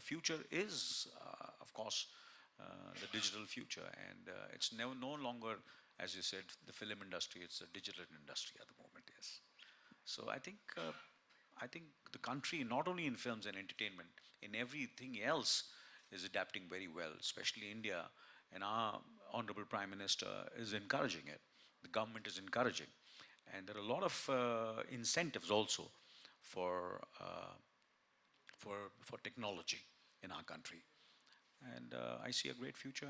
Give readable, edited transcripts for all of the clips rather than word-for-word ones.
future is, of course, the digital future, and it's no longer, as you said, the film industry. It's a digital industry at the moment. Yes. So I think the country, not only in films and entertainment, in everything else, is adapting very well. Especially India, and our honorable Prime Minister is encouraging it. The government is encouraging, and there are a lot of incentives also for for technology in our country. And I see a great future,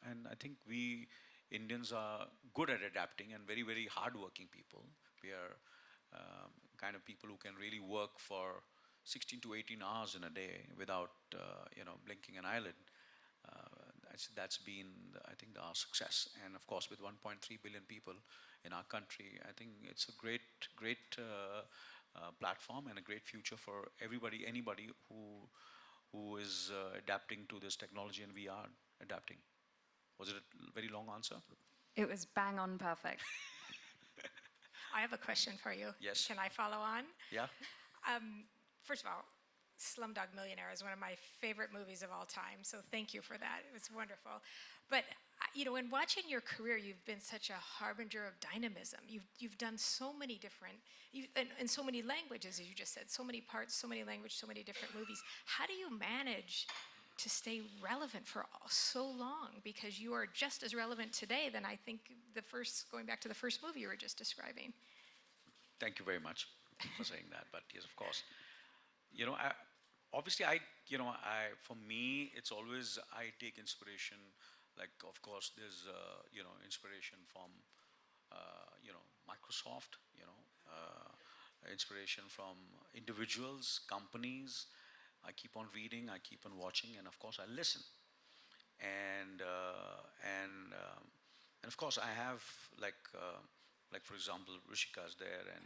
and I think we Indians are good at adapting and very, very hardworking people. We are kind of people who can really work for 16 to 18 hours in a day without blinking an eyelid. That's been, I think, our success. And of course, with 1.3 billion people in our country, I think it's a great platform and a great future for everybody, anybody who is adapting to this technology, and we are adapting. Was it a very long answer? It was bang on perfect. I have a question for you. Yes. Can I follow on? Yeah. First of all, Slumdog Millionaire is one of my favorite movies of all time, so thank you for that. It was wonderful. But in watching your career, you've been such a harbinger of dynamism. You've done so many different, in so many languages, as you just said, so many parts, so many languages, so many different movies. How do you manage to stay relevant for so long? Because you are just as relevant today than I think going back to the first movie you were just describing. Thank you very much for saying that. But yes, of course. Obviously, for me, it's always, I take inspiration. Like, of course, there's, inspiration from, Microsoft, inspiration from individuals, companies. I keep on reading, I keep on watching, and of course, I listen. And of course, I have, like for example, Rishika is there, and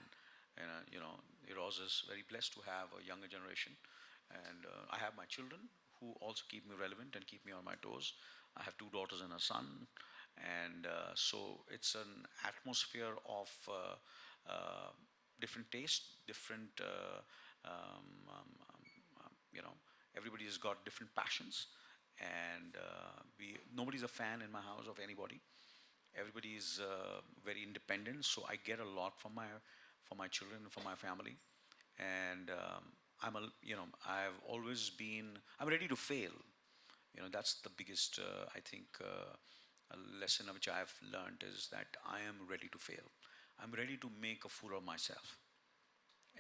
Eros is very blessed to have a younger generation. And I have my children who also keep me relevant and keep me on my toes. I have 2 daughters and a son. And so it's an atmosphere of different tastes, different, everybody has got different passions. And nobody's a fan in my house of anybody. Everybody is very independent, so I get a lot from my children and from my family. And I've always been, I'm ready to fail. That's the biggest, I think, lesson which I've learned is that I am ready to fail. I'm ready to make a fool of myself.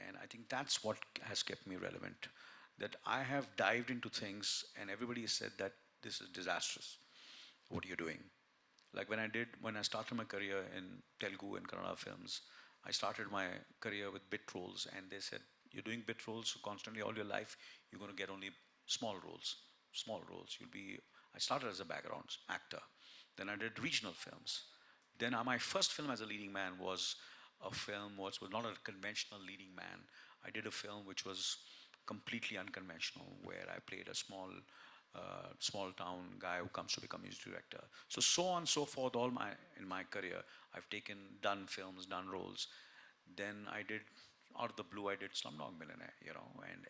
And I think that's what has kept me relevant. That I have dived into things, and everybody has said that this is disastrous. What are you doing? Like when I started my career in Telugu and Kannada films, I started my career with bit roles, and they said, you're doing bit roles constantly all your life, you're going to get only small roles. I started as a background actor. Then I did regional films. Then my first film as a leading man was a film which was not a conventional leading man. I did a film which was completely unconventional, where I played a small town guy who comes to become music director. So on and so forth, in my career, I've done films, done roles. Then I did, out of the blue, I did Slumdog Millionaire, and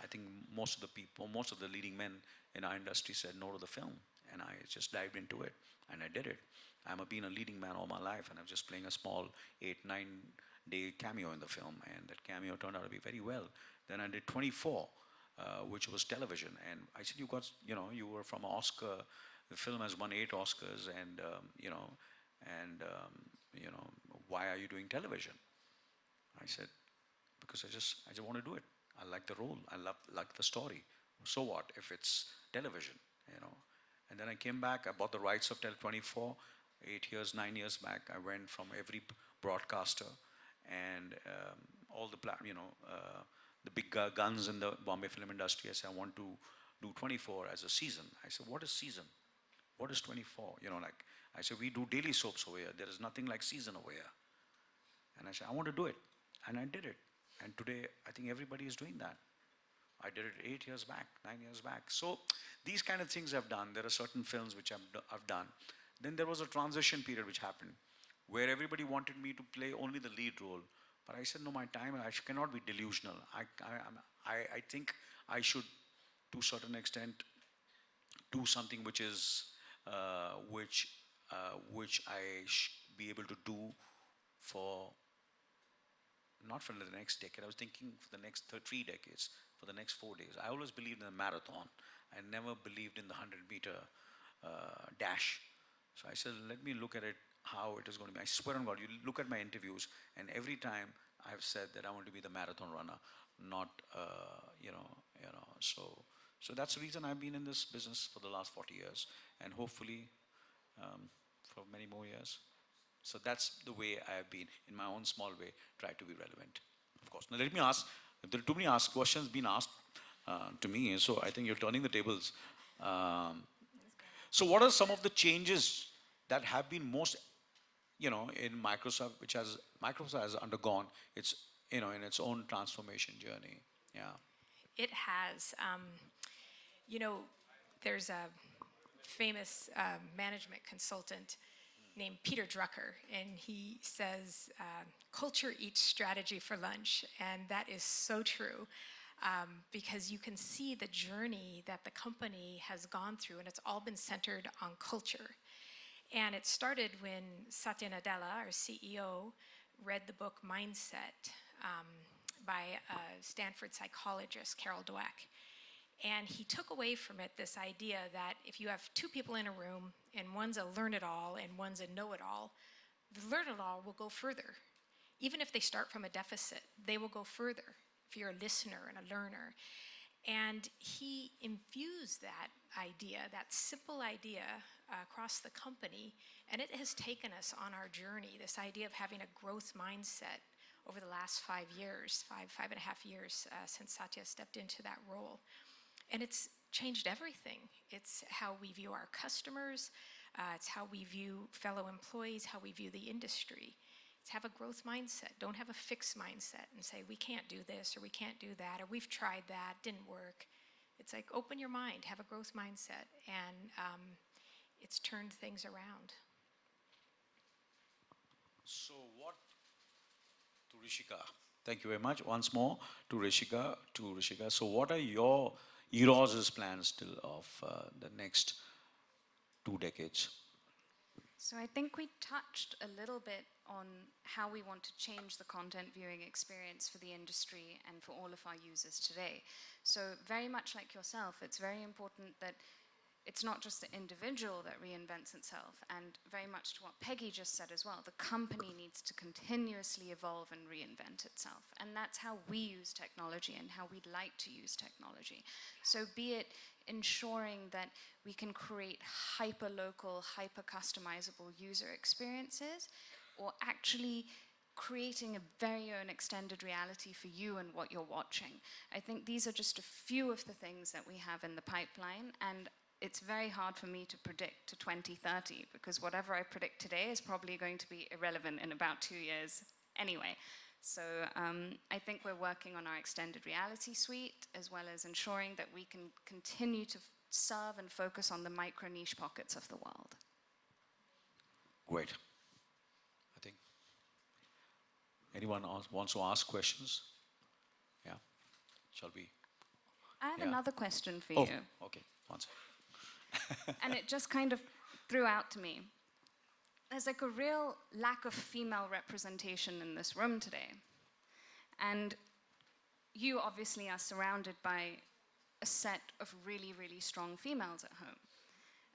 I think most of the leading men in our industry said no to the film, and I just dived into it, and I did it. I've been a leading man all my life, and I'm just playing a small 8-9 day cameo in the film, and that cameo turned out to be very well. Then I did 24, which was television, and I said, you were from Oscar. The film has won 8 Oscars, and why are you doing television? I said, because I just want to do it. I like the role. I like the story. So what if it's television, And then I came back. I bought the rights of 24. 9 years back, I went from every broadcaster and all the big guns in the Bombay film industry. I said, I want to do 24 as a season. I said, what is season? What is 24? I said, we do daily soaps over here. There is nothing like season over here. And I said, I want to do it. And I did it. And today, I think everybody is doing that. I did it 8 years back, 9 years back. So these kind of things I've done. There are certain films which I've done. Then there was a transition period which happened, where everybody wanted me to play only the lead role. But I said, no, my time, I cannot be delusional. I think I should to a certain extent, do something which is which which I be able to do for not for the next decade. I was thinking for the next 3 decades, for the next 4 days. I always believed in a marathon. I never believed in the 100-meter dash. So I said, let me look at it how it is going to be. I swear on God, you look at my interviews, and every time I've said that I want to be the marathon runner, not So that's the reason I've been in this business for the last 40 years, and hopefully for many more years. So that's the way I have been, in my own small way, try to be relevant. Of course. Now let me ask, if there are too many questions being asked to me, so I think you're turning the tables. So what are some of the changes that have been most, in Microsoft, which has Microsoft has undergone its, in its own transformation journey? Yeah. It has. There's a famous management consultant named Peter Drucker, and he says, culture eats strategy for lunch. And that is so true, because you can see the journey that the company has gone through, and it's all been centered on culture. And it started when Satya Nadella, our CEO, read the book Mindset by a Stanford psychologist, Carol Dweck. And he took away from it this idea that if you have two people in a room and one's a learn-it-all and one's a know-it-all, the learn-it-all will go further. Even if they start from a deficit, they will go further if you're a listener and a learner. And he infused that idea, that simple idea, across the company, and it has taken us on our journey, this idea of having a growth mindset over the last 5 years, five and a half years since Satya stepped into that role. And it's changed everything. It's how we view our customers, it's how we view fellow employees, how we view the industry. It's have a growth mindset. Don't have a fixed mindset and say, we can't do this or we can't do that or we've tried that, didn't work. It's like, open your mind, have a growth mindset, and it's turned things around. So what, to Rishika, thank you very much once more to Rishika. So what are your Eros' plans still of the next 2 decades? So I think we touched a little bit on how we want to change the content viewing experience for the industry and for all of our users today. So very much like yourself, it's very important that it's not just the individual that reinvents itself, and very much to what Peggy just said as well, the company needs to continuously evolve and reinvent itself. And that's how we use technology and how we'd like to use technology. So be it ensuring that we can create hyper-local, hyper-customizable user experiences, or actually creating a very own extended reality for you and what you're watching. I think these are just a few of the things that we have in the pipeline, and it's very hard for me to predict to 2030, because whatever I predict today is probably going to be irrelevant in about 2 years anyway. So I think we're working on our extended reality suite, as well as ensuring that we can continue to serve and focus on the micro niche pockets of the world. Great. I think anyone else wants to ask questions? Yeah. Shall we? I have Yeah. another question for Oh, you. okay. One second. And it just kind of threw out to me. There's like a real lack of female representation in this room today. And you obviously are surrounded by a set of really, really strong females at home.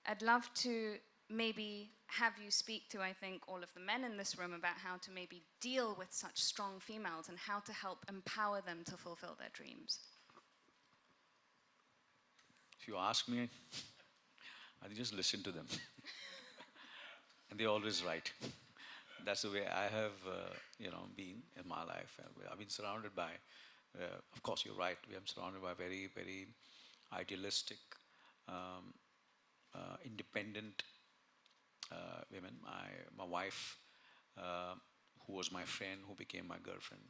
I'd love to maybe have you speak to, I think, all of the men in this room about how to maybe deal with such strong females and how to help empower them to fulfill their dreams. If you ask me, I just listen to them. And they're always right. That's the way I have, been in my life. I've been surrounded by, of course, you're right. I'm surrounded by very, very idealistic, independent women. My wife, who was my friend, who became my girlfriend,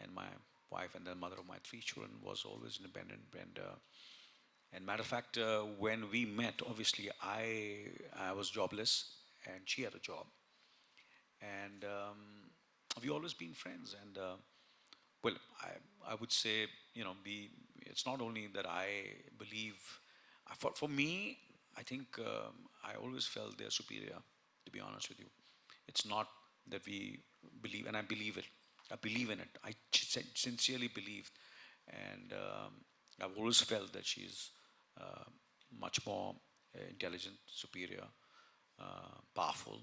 and my wife and the mother of my 3 children, was always independent. And matter of fact, when we met, obviously I was jobless and she had a job, and we always been friends. And well, I would say, it's not only that I believe, for me, I think I always felt they're superior, to be honest with you. It's not that we believe, and I believe it. I believe in it. I sincerely believe. And I've always felt that she's much more intelligent, superior, powerful,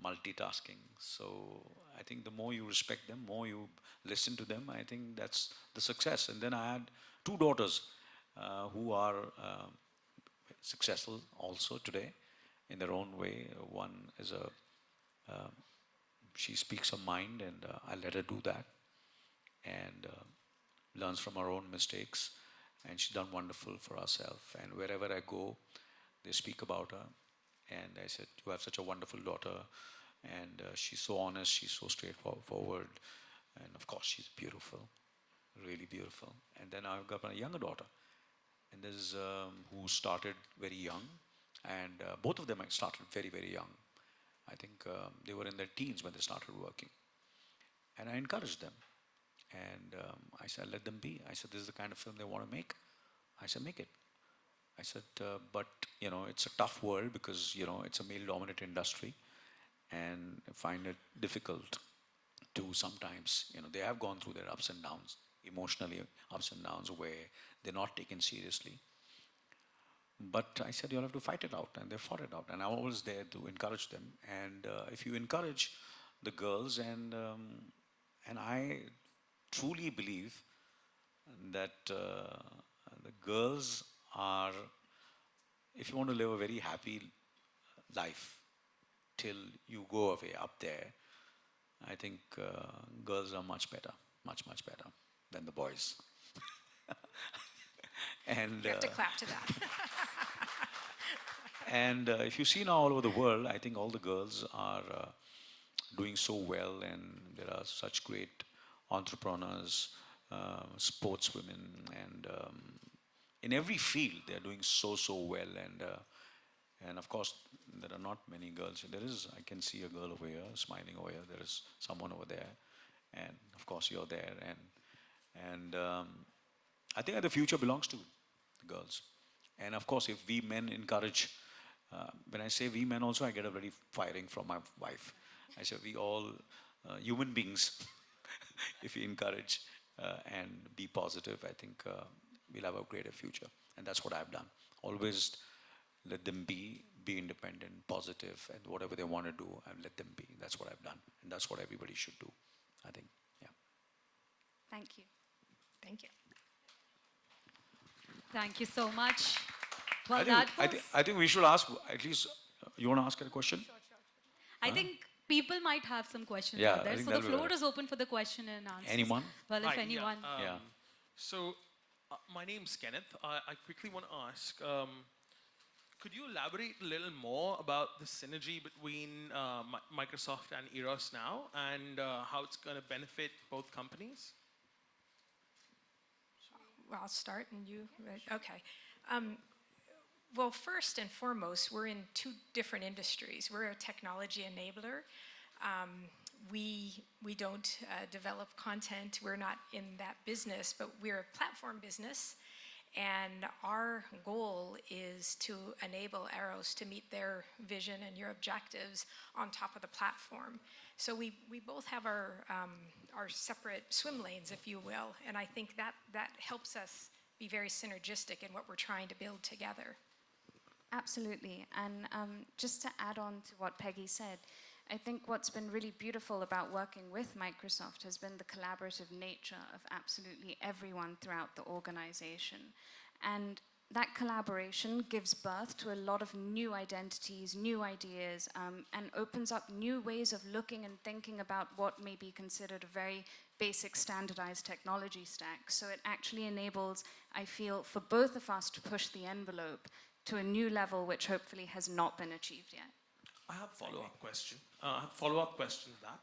multitasking. So I think the more you respect them, more you listen to them, I think that's the success. And then I had two daughters who are successful also today in their own way. One is she speaks her mind, and I let her do that, and learns from her own mistakes. And she's done wonderful for herself. And wherever I go, they speak about her. And I said, "You have such a wonderful daughter, and she's so honest, she's so straightforward, and of course she's beautiful, really beautiful." And then I've got a younger daughter, and there's who started very young, and both of them started very, very young. I think they were in their teens when they started working, and I encouraged them, and I said, "Let them be." I said, "This is the kind of film they want to make." I said, "Make it." I said, "But it's a tough world because it's a male-dominated industry, and I find it difficult to sometimes, they have gone through their ups and downs, emotionally ups and downs, where they're not taken seriously. But I said, you'll have to fight it out, and they fought it out. And I'm always there to encourage them. And if you encourage the girls, and I truly believe that the girls are, if you want to live a very happy life till you go away up there, I think girls are much better, much, much better than the boys. And You have to clap to that. and if you see now all over the world, I think all the girls are doing so well, and there are such great entrepreneurs, sportswomen, and in every field they are doing so well. And of course, there are not many girls. There is, I can see a girl over here, smiling over here. There is someone over there, and of course you're there. And I think the future belongs to the girls. And of course, if we men encourage, when I say we men also, I get a very firing from my wife. I say we all human beings, if we encourage and be positive, I think we'll have a greater future. And that's what I've done. Always let them be independent, positive, and whatever they want to do, and let them be. That's what I've done. And that's what everybody should do, I think. Yeah. Thank you. Thank you. Thank you so much. Well, that was, I think we should ask, at least, you want to ask a question? I think people might have some questions Yeah, out I there. think So the that'll be floor better. is open for the question and answers. Anyone? Well, if Hi, anyone. Yeah. So, my name's Kenneth. I quickly want to ask, could you elaborate a little more about the synergy between Microsoft and Eros now, and how it's going to benefit both companies? Well, I'll start and you, okay. Well, first and foremost, we're in two different industries. We're a technology enabler. We don't develop content. We're not in that business, but we're a platform business. And our goal is to enable Eros to meet their vision and your objectives on top of the platform. So we both have our separate swim lanes, if you will, and I think that helps us be very synergistic in what we're trying to build together. Absolutely. And just to add on to what Peggy said, I think what's been really beautiful about working with Microsoft has been the collaborative nature of absolutely everyone throughout the organization. And that collaboration gives birth to a lot of new identities, new ideas, and opens up new ways of looking and thinking about what may be considered a very basic standardized technology stack. So it actually enables, I feel, for both of us to push the envelope to a new level which hopefully has not been achieved yet. I have a follow-up question. Follow-up question to that.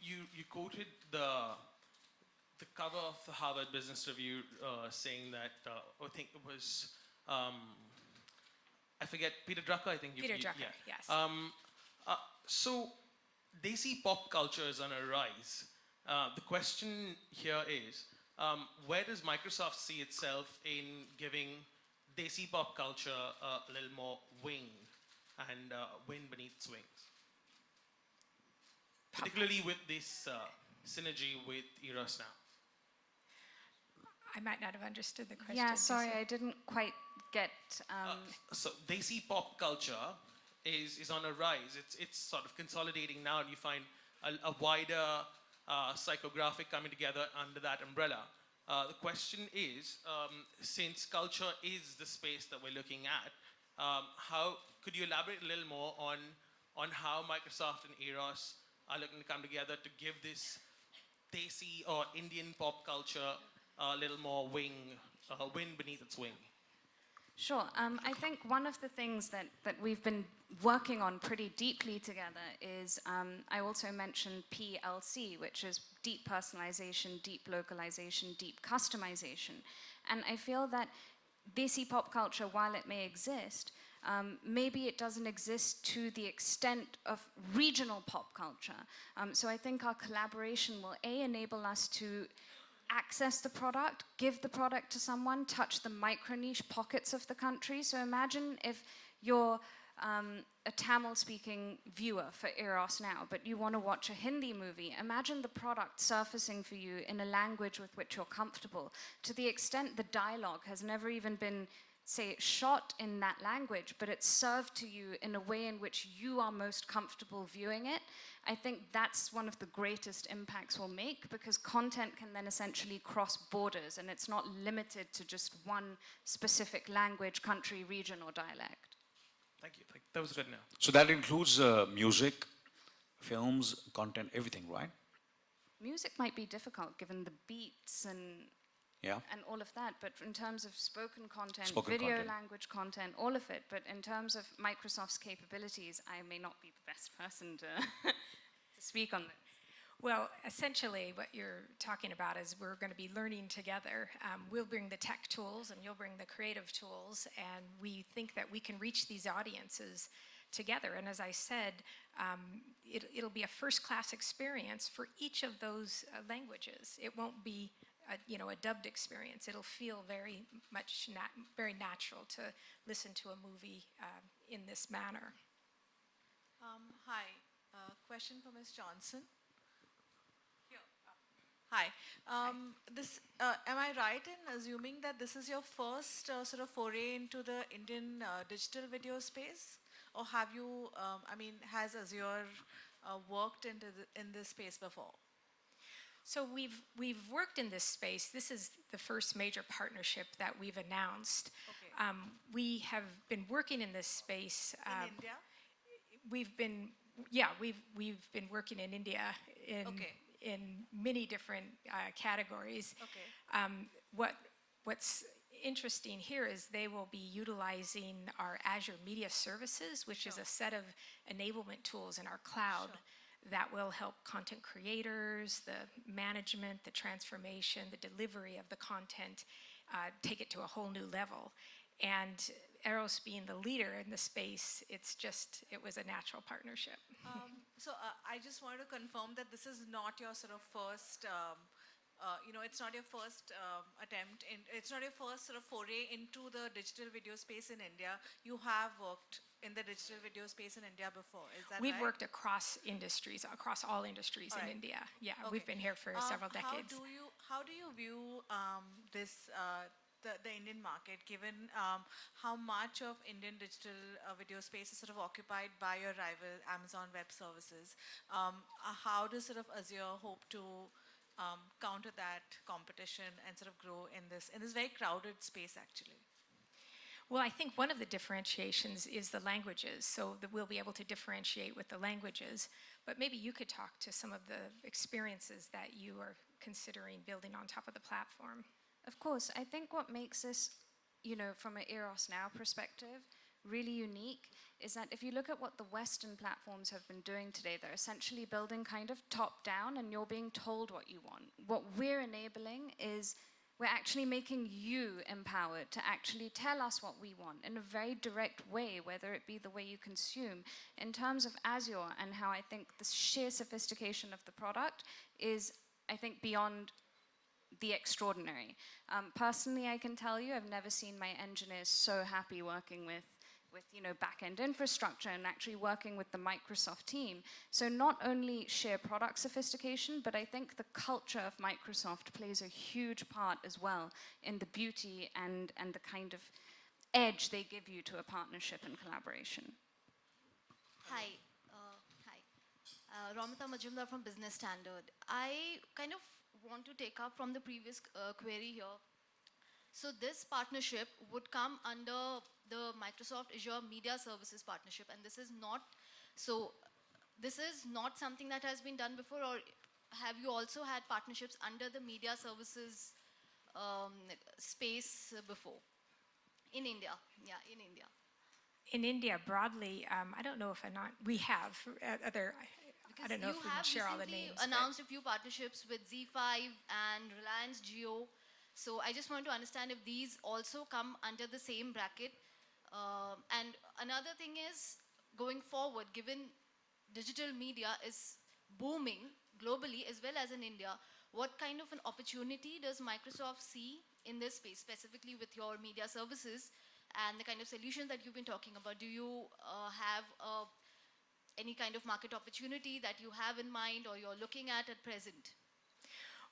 You quoted the cover of the Harvard Business Review saying that I think it was I forget, Peter Drucker. I think Peter Drucker, yeah. yes. So they see pop culture as on a rise. The question here is, where does Microsoft see itself in giving Desi pop culture a little more wing and wind beneath its wings? Particularly with this synergy with Eros now. I might not have understood the question. Yeah, Just sorry, so- I didn't quite get. So Desi pop culture is on a rise. It's sort of consolidating now, and you find a wider psychographic coming together under that umbrella. The question is, since culture is the space that we're looking at, how could you elaborate a little more on how Microsoft and Eros are looking to come together to give this Desi or Indian pop culture a little more wind beneath its wing? Sure. I think one of the things that we've been working on pretty deeply together is, I also mentioned PLC, which is deep personalization, deep localization, deep customization. And I feel that Desi pop culture, while it may exist, maybe it doesn't exist to the extent of regional pop culture. So I think our collaboration will, A, enable us to access the product, give the product to someone, touch the micro-niche pockets of the country. So imagine if you're a Tamil-speaking viewer for Eros now, but you want to watch a Hindi movie. Imagine the product surfacing for you in a language with which you're comfortable. To the extent the dialogue has never even been, say, shot in that language, but it's served to you in a way in which you are most comfortable viewing it. I think that's one of the greatest impacts we'll make, because content can then essentially cross borders, and it's not limited to just one specific language, country, region, or dialect. Thank you. That was good now. So that includes music, films, content, everything, right? Music might be difficult given the beats and Yeah. all of that, but in terms of spoken content, Spoken video content. language content, all of it, but in terms of Microsoft's capabilities, I may not be the best person to, to speak on this. Well, essentially, what you're talking about is we're going to be learning together. We'll bring the tech tools, and you'll bring the creative tools, and we think that we can reach these audiences together. And as I said, it'll be a first-class experience for each of those languages. It won't be a dubbed experience. It'll feel very much very natural to listen to a movie in this manner. Hi, question for Ms. Johnson. Hi. Am I right in assuming that this is your first sort of foray into the Indian digital video space? Or have you, has Azure worked in this space before? So we've worked in this space. This is the first major partnership that we've announced. Okay. We have been working in this space. In India? We've been working in India in many different categories. Okay. What's interesting here is they will be utilizing our Azure Media Services, which is a set of enablement tools in our cloud that will help content creators, the management, the transformation, the delivery of the content, take it to a whole new level. And Eros being the leader in the space, it was a natural partnership. So I just wanted to confirm that this is not your sort of first, it's not your first attempt, it's not your first sort of foray into the digital video space in India. You have worked in the digital video space in India before, is that We've right? worked across industries, across all industries in India. Yeah, we've been here for several decades. How do you view this? The Indian market, given how much of Indian digital video space is sort of occupied by your rival Amazon Web Services, how does sort of Azure hope to counter that competition and sort of grow in this very crowded space actually? Well, I think one of the differentiations is the languages, so that we'll be able to differentiate with the languages. But maybe you could talk to some of the experiences that you are considering building on top of the platform. Of course, I think what makes this, from an Eros Now perspective, really unique is that if you look at what the Western platforms have been doing today, they're essentially building kind of top down and you're being told what you want. What we're enabling is we're actually making you empowered to actually tell us what we want in a very direct way, whether it be the way you consume. In terms of Azure and how I think the sheer sophistication of the product is I think, beyond the extraordinary. Personally, I can tell you, I've never seen my engineers so happy working with back-end infrastructure and actually working with the Microsoft team. So not only sheer product sophistication, but I think the culture of Microsoft plays a huge part as well in the beauty and the kind of edge they give you to a partnership and collaboration. Hi. Ramita Majumdar from Business Standard. I kind of want to take up from the previous query here. So this partnership would come under the Microsoft Azure Media Services partnership, and this is not something that has been done before, or have you also had partnerships under the media services space before? In India, yeah, in India. In India, broadly, I don't know if we have other. I don't know if we can share all the names. You have recently announced a few partnerships with Z5 and Reliance Jio. So I just want to understand if these also come under the same bracket. And another thing is, going forward, given digital media is booming globally as well as in India, what kind of an opportunity does Microsoft see in this space, specifically with your media services and the kind of solutions that you've been talking about? Do you have any kind of market opportunity that you have in mind or you're looking at present?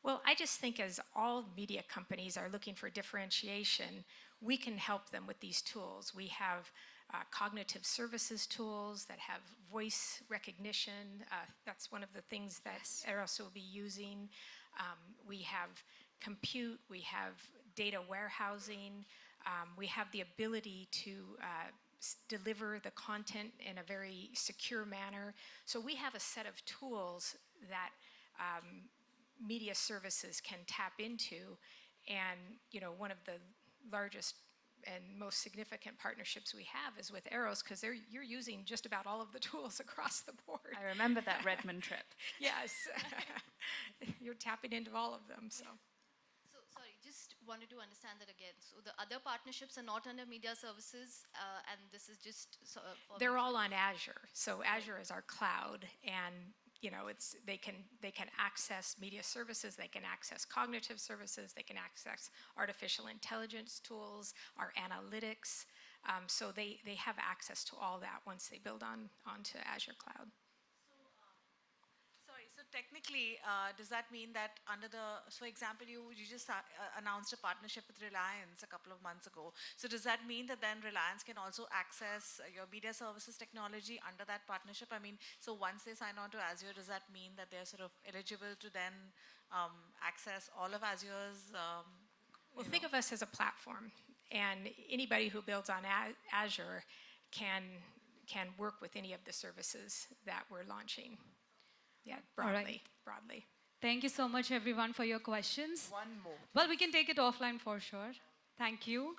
Well, I just think as all media companies are looking for differentiation, we can help them with these tools. We have cognitive services tools that have voice recognition. That's one of the things that Eros will be using. We have compute, we have data warehousing, we have the ability to deliver the content in a very secure manner. So we have a set of tools that media services can tap into, and one of the largest and most significant partnerships we have is with Eros, because you're using just about all of the tools across the board. I remember that Redmond trip. Yes, you're tapping into all of them. So sorry, just wanted to understand that again. So the other partnerships are not under media services, and this is just they're all on Azure. So Azure is our cloud, and they can access media services, they can access cognitive services, they can access artificial intelligence tools, our analytics. So they have access to all that once they build onto Azure Cloud. So technically, does that mean that for example, you just announced a partnership with Reliance a couple of months ago. So does that mean that then Reliance can also access your media services technology under that partnership? I mean, so once they sign on to Azure, does that mean that they're sort of eligible to then access all of Azure's? Well, think of us as a platform, and anybody who builds on Azure can work with any of the services that we're launching. Yeah, broadly. Thank you so much, everyone, for your questions. One more. Well, we can take it offline for sure. Thank you.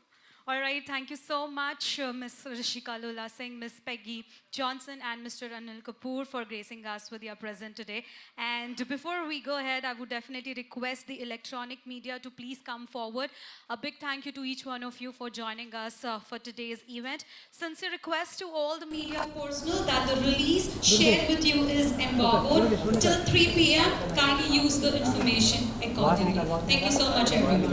All right, thank you so much, Ms. Rishika Lulla Singh, Ms. Peggy Johnson, and Mr. Anil Kapoor for gracing us with your presence today. And before we go ahead, I would definitely request the electronic media to please come forward. A big thank you to each one of you for joining us for today's event. Sincere request to all the media personnel that the release shared with you is embargoed till 3 p.m. Kindly use the information accordingly. Thank you so much, everyone.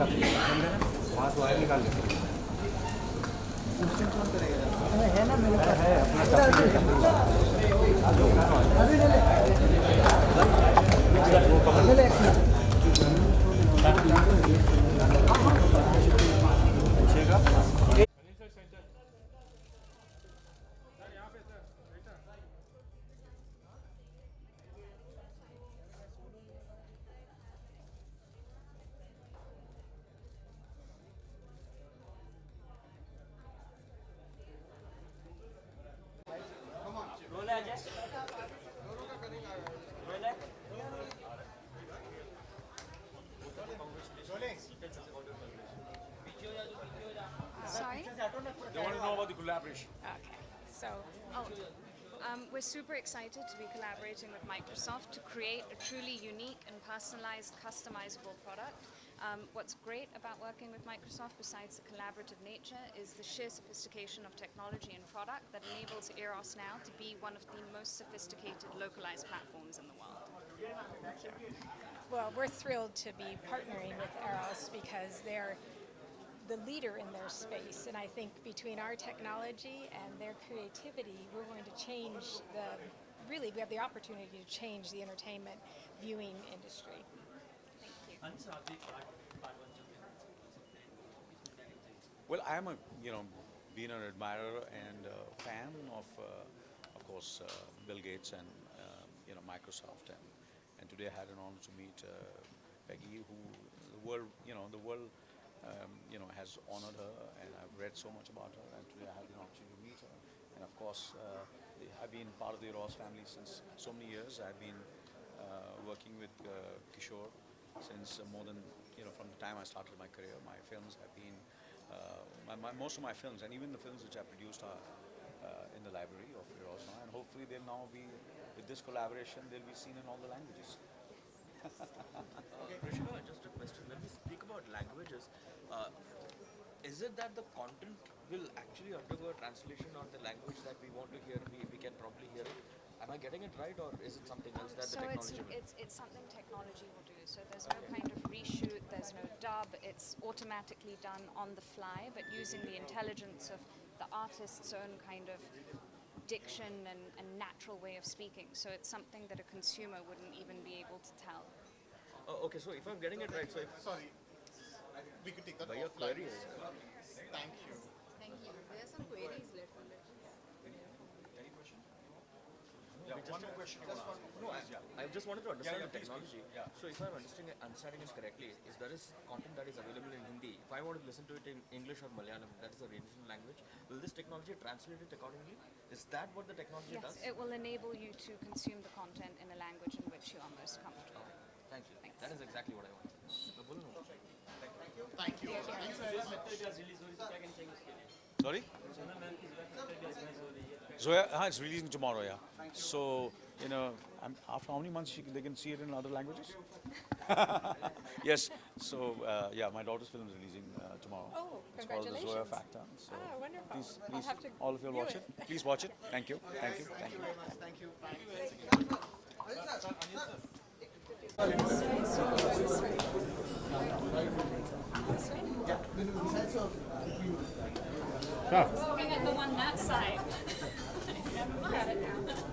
है ना मेरे पास है अपना Sorry? They want to know about the collaboration. Okay, so We're super excited to be collaborating with Microsoft to create a truly unique and personalized, customizable product. What's great about working with Microsoft, besides the collaborative nature, is the sheer sophistication of technology and product that enables Eros now to be one of the most sophisticated localized platforms in the world. Well, we're thrilled to be partnering with Eros because they're the leader in their space. And I think between our technology and their creativity, we're going to change we have the opportunity to change the entertainment viewing industry. Well, I am being an admirer and fan of course, Bill Gates and Microsoft, and today I had an honor to meet Peggy, who the world, has honored her, and I've read so much about her, and today I had the opportunity to meet her, and of course, I've been part of the Eros family since so many years. I've been working with Kishore since more than from the time I started my career. My films have been most of my films, and even the films which I produced, are in the library of Eros now, and hopefully they'll now be, with this collaboration, they'll be seen in all the languages. Okay, Rishika, just a question. When we speak about languages, is it that the content will actually undergo a translation on the language that we want to hear? We can probably hear it. Am I getting it right, or is it something else that So the technology will? it's something technology will do. So there's no kind of reshoot, there's no dub. It's automatically done on the fly, but using the intelligence of the artist's own kind of diction and natural way of speaking. So it's something that a consumer wouldn't even be able to tell. Oh, okay, so if I'm getting it right, so if Sorry, we could take that by your offline. query, Thank you. Thank you. There are some queries left. One more question. no, I just wanted to understand yeah, the please, technology. please. Yeah. So if I'm understanding it correctly, is there is content that is available in Hindi? If I want to listen to it in English or Malayalam, that is a regional language, will this technology translate it accordingly? Is that what the technology Yes, does? it will enable you to consume the content in a language in which you are most comfortable. Thank you. That is exactly what I wanted. Thank you. Thank you very much. Sorry? Zoya, it's releasing tomorrow, yeah. So, after how many months they can see it in other languages? Yes. So, yeah, my daughter's film is releasing tomorrow. Oh, It's called The Zoya congratulations. Factor. So Ah, wonderful. please, I'll have to all of you will view watch it. it. Please watch it. Thank you. Thank you. Thank you. Thank you. Looking at the one that side.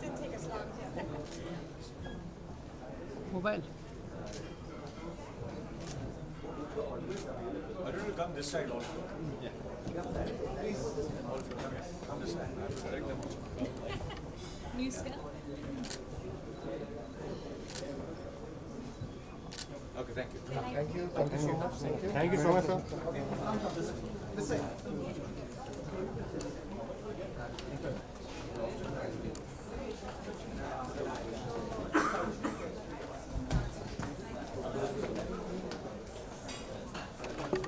Didn't take us long. Mobile. I don't know, come this side also. Yeah. Come this side. I have to direct them also. New skill. Okay, thank you. Thank you so much. Thank you so much, sir.